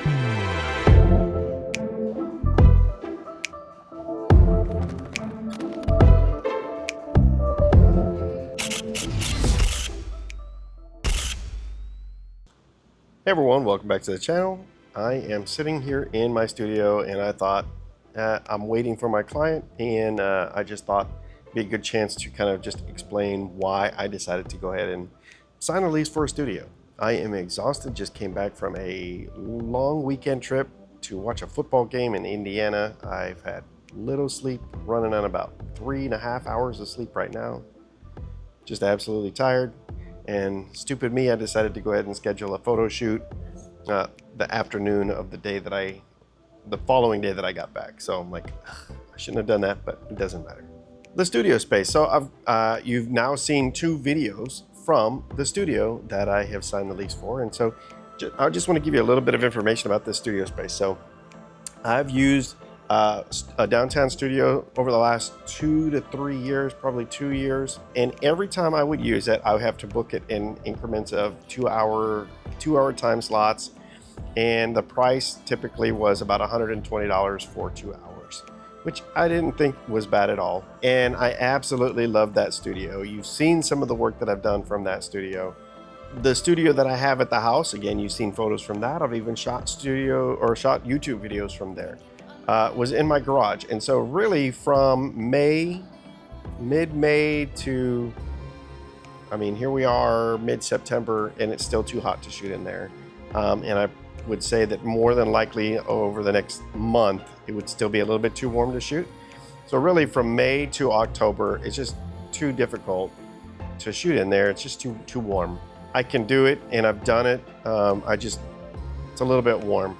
Hey everyone, welcome back to the channel. I am sitting here in my studio and I thought I'm waiting for my client, and I just thought it'd be a good chance to kind of just explain why I decided to go ahead and sign a lease for a studio. I am exhausted, just came back from a long weekend trip to watch a football game in Indiana. I've had little sleep, running on about 3.5 hours of sleep right now. Just absolutely tired. And stupid me, I decided to go ahead and schedule a photo shoot the afternoon of the following day that I got back. So I'm like, I shouldn't have done that, but it doesn't matter. The studio space. So you've now seen 2 videos from the studio that I have signed the lease for. And so I just want to give you a little bit of information about this studio space. So I've used a downtown studio over the last 2 to 3 years, probably 2 years. And every time I would use it, I would have to book it in increments of 2-hour time slots. And the price typically was about $120 for 2 hours, which I didn't think was bad at all. And I absolutely love that studio. You've seen some of the work that I've done from that studio. The studio that I have at the house, again, you've seen photos from that. I've even shot YouTube videos from there. Was in my garage. And so really from mid-May to, here we are mid-September, and it's still too hot to shoot in there. And I would say that more than likely over the next month, it would still be a little bit too warm to shoot. So really from May to October, it's just too difficult to shoot in there. It's just too warm. I can do it, and I've done it. It's a little bit warm.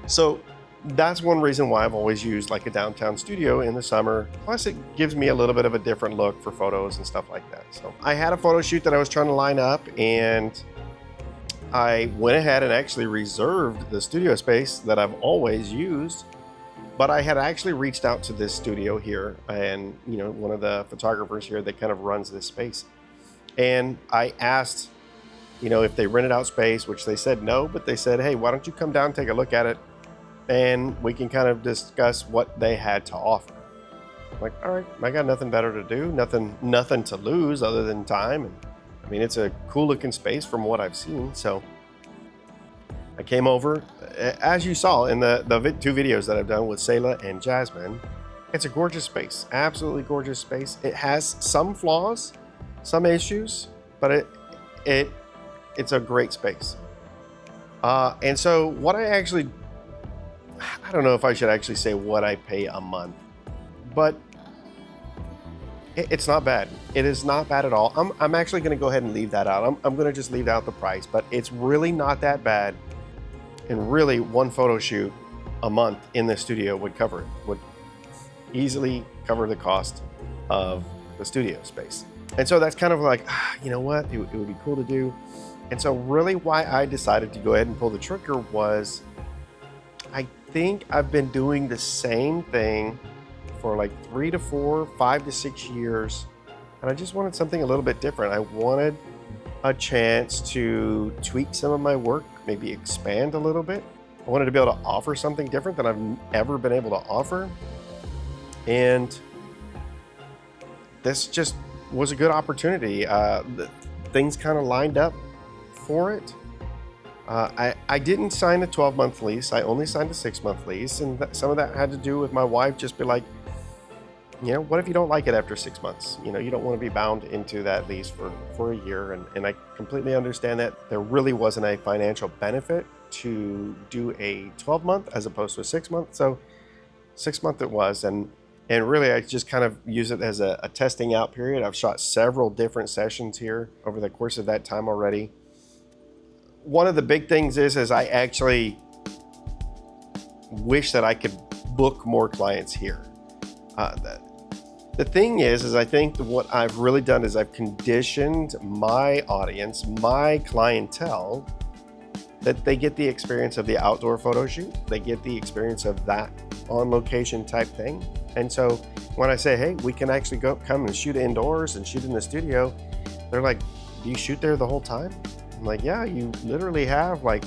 So that's one reason why I've always used like a downtown studio in the summer. Plus it gives me a little bit of a different look for photos and stuff like that. So I had a photo shoot that I was trying to line up, and I went ahead and actually reserved the studio space that I've always used. But I had actually reached out to this studio here, and one of the photographers here that kind of runs this space. And I asked, if they rented out space, which they said no, but they said, hey, why don't you come down and take a look at it, and we can kind of discuss what they had to offer. I'm like, all right, I got nothing better to do, nothing to lose other than time. And it's a cool looking space from what I've seen. So I came over, as you saw in the 2 videos that I've done with Sayla and Jasmine. It's a gorgeous space, absolutely gorgeous space. It has some flaws, some issues, but it's a great space. And so what I don't know if I should actually say what I pay a month, but it's not bad. It is not bad at all. I'm actually going to go ahead and leave that out. I'm going to just leave out the price, but it's really not that bad. And really, one photo shoot a month in the studio would easily cover the cost of the studio space. And so that's kind of like, you know what, it would be cool to do. And so really why I decided to go ahead and pull the trigger was, I think I've been doing the same thing for like 3 to 4, 5 to 6 years. And I just wanted something a little bit different. I wanted a chance to tweak some of my work, maybe expand a little bit. I wanted to be able to offer something different than I've ever been able to offer. And this just was a good opportunity. Things kind of lined up for it. I didn't sign a 12-month lease. I only signed a 6-month lease, and some of that had to do with my wife just be like, what if you don't like it after 6 months? You don't want to be bound into that lease for a year, and I completely understand that. There really wasn't a financial benefit to do a 12-month as opposed to a 6-month, so 6-month it was, and really I just kind of use it as a testing out period. I've shot several different sessions here over the course of that time already. One of the big things is I actually wish that I could book more clients here. The thing is I think what I've really done is I've conditioned my audience, my clientele, that they get the experience of the outdoor photo shoot. They get the experience of that on location type thing. And so when I say, hey, we can actually come and shoot indoors and shoot in the studio, they're like, do you shoot there the whole time? I'm like, yeah, you literally have like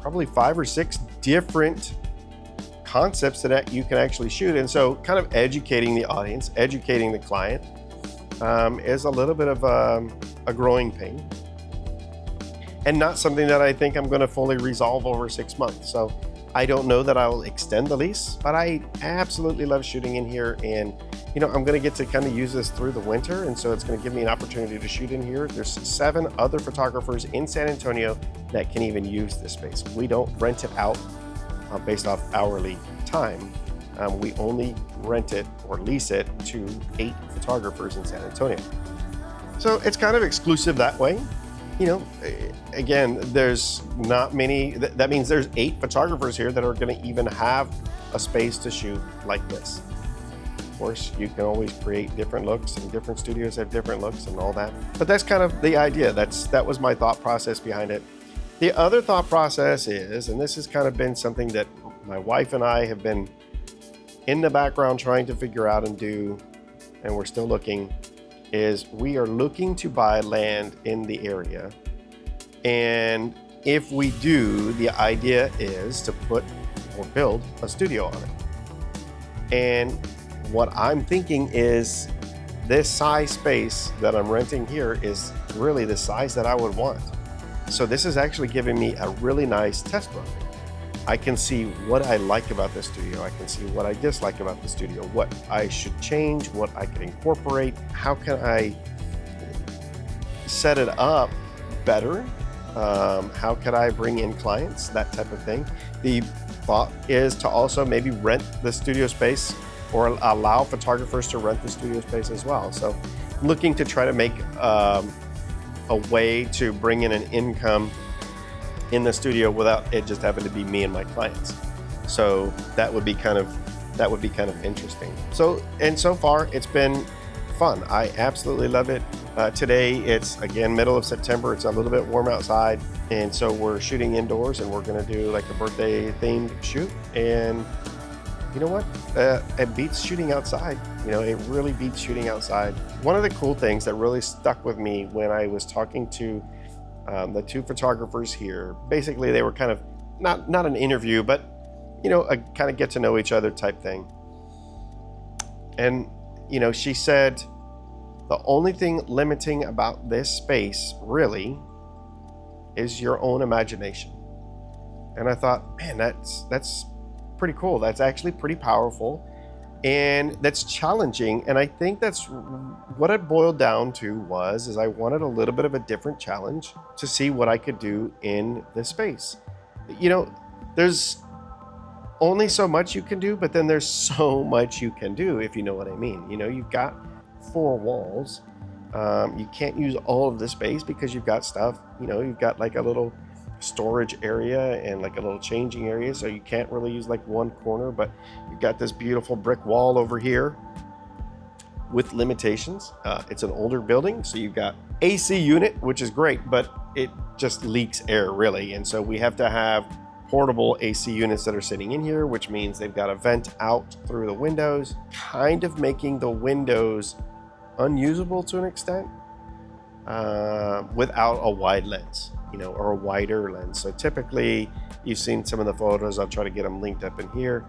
probably 5 or 6 different concepts that you can actually shoot. And so kind of educating the audience, educating the client is a little bit of a growing pain, and not something that I think I'm going to fully resolve over 6 months. So I don't know that I'll extend the lease, but I absolutely love shooting in here. And I'm going to get to kind of use this through the winter, and so it's going to give me an opportunity to shoot in here. There's 7 other photographers in San Antonio that can even use this space. We don't rent it out based off hourly time. We only rent it or lease it to 8 photographers in San Antonio. So it's kind of exclusive that way. Again, there's not many, that means there's 8 photographers here that are going to even have a space to shoot like this. Of course, you can always create different looks, and different studios have different looks and all that. But that's kind of the idea. That was my thought process behind it. The other thought process is, and this has kind of been something that my wife and I have been in the background trying to figure out and do, and we're still looking, is we are looking to buy land in the area. And if we do, the idea is to put or build a studio on it. And what I'm thinking is this size space that I'm renting here is really the size that I would want. So this is actually giving me a really nice test run. I can see what I like about the studio. I can see what I dislike about the studio, what I should change, what I can incorporate, how can I set it up better, how could I bring in clients, that type of thing. The thought is to also maybe rent the studio space or allow photographers to rent the studio space as well. So I'm looking to try to make a way to bring in an income in the studio without it just having to be me and my clients. So that would be kind of interesting. So far it's been fun. I absolutely love it. Today it's again middle of September. It's a little bit warm outside, and so we're shooting indoors, and we're gonna do like a birthday themed shoot. And you know what? It beats shooting outside. It really beats shooting outside. One of the cool things that really stuck with me when I was talking to the 2 photographers here, basically they were kind of not an interview, but a kind of get to know each other type thing. And she said the only thing limiting about this space really is your own imagination. And I thought, man, that's pretty cool. That's actually pretty powerful, and that's challenging. And I think that's what it boiled down to is I wanted a little bit of a different challenge to see what I could do in this space. There's only so much you can do, but then there's so much you can do, if you know what I mean. You've got 4 walls. You can't use all of the space because you've got stuff, you've got like a little storage area and like a little changing area, so you can't really use like one corner. But you've got this beautiful brick wall over here with limitations. It's an older building, so you've got AC unit, which is great, but it just leaks air really, and so we have to have portable AC units that are sitting in here, which means they've got a vent out through the windows, kind of making the windows unusable to an extent without a wide lens, or a wider lens. So typically, you've seen some of the photos. I'll try to get them linked up in here.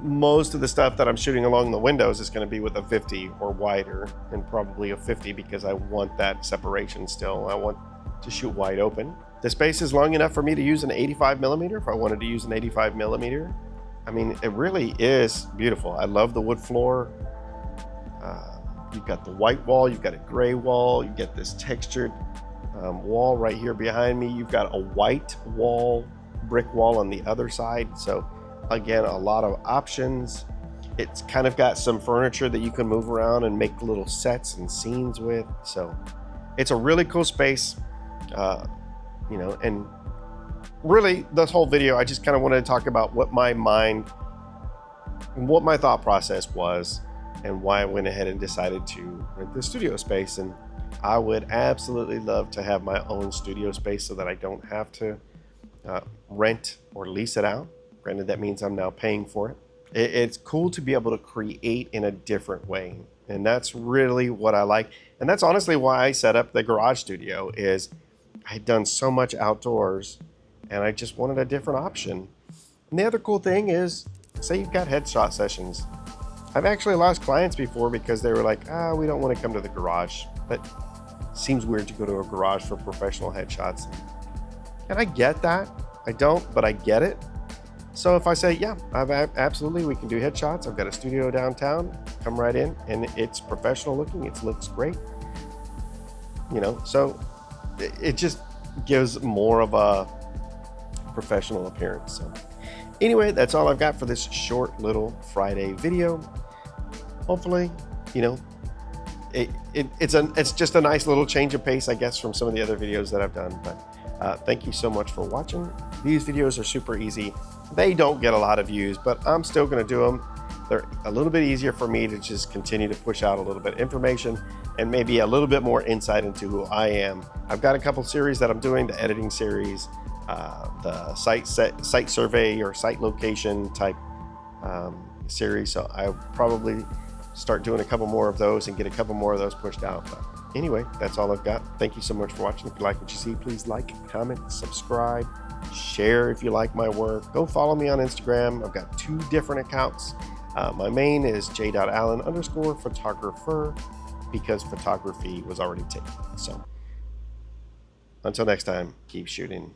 Most of the stuff that I'm shooting along the windows is going to be with a 50 or wider, and probably a 50 because I want that separation still. I want to shoot wide open. The space is long enough for me to use an 85 millimeter if I wanted to use an 85 millimeter. I mean, it really is beautiful. I love the wood floor. You've got the white wall, you've got a gray wall, you get this textured wall right here behind me. You've got a white wall, brick wall on the other side. So again, a lot of options. It's kind of got some furniture that you can move around and make little sets and scenes with. So it's a really cool space, and really this whole video, I just kind of wanted to talk about what my thought process was and why I went ahead and decided to rent the studio space. And I would absolutely love to have my own studio space so that I don't have to rent or lease it out. Granted, that means I'm now paying for it. It's cool to be able to create in a different way. And that's really what I like. And that's honestly why I set up the garage studio. Is I'd done so much outdoors and I just wanted a different option. And the other cool thing is, say you've got headshot sessions. I've actually lost clients before because they were like, we don't want to come to the garage. But it seems weird to go to a garage for professional headshots. And I get that. I don't, but I get it. So if I say, yeah, absolutely, we can do headshots. I've got a studio downtown. Come right in, and it's professional looking. It looks great. So it just gives more of a professional appearance. So anyway, that's all I've got for this short little Friday video. Hopefully, it's just a nice little change of pace, I guess, from some of the other videos that I've done. But thank you so much for watching. These videos are super easy. They don't get a lot of views, but I'm still going to do them. They're a little bit easier for me to just continue to push out a little bit of information and maybe a little bit more insight into who I am. I've got a couple series that I'm doing, the editing series, the site survey or site location type series. So I'll probably start doing a couple more of those and get a couple more of those pushed out. But anyway, that's all I've got. Thank you so much for watching. If you like what you see, please like, comment, subscribe, share if you like my work. Go follow me on Instagram. I've got 2 different accounts. My main is j.allen_photographer because photography was already taken. So until next time, keep shooting.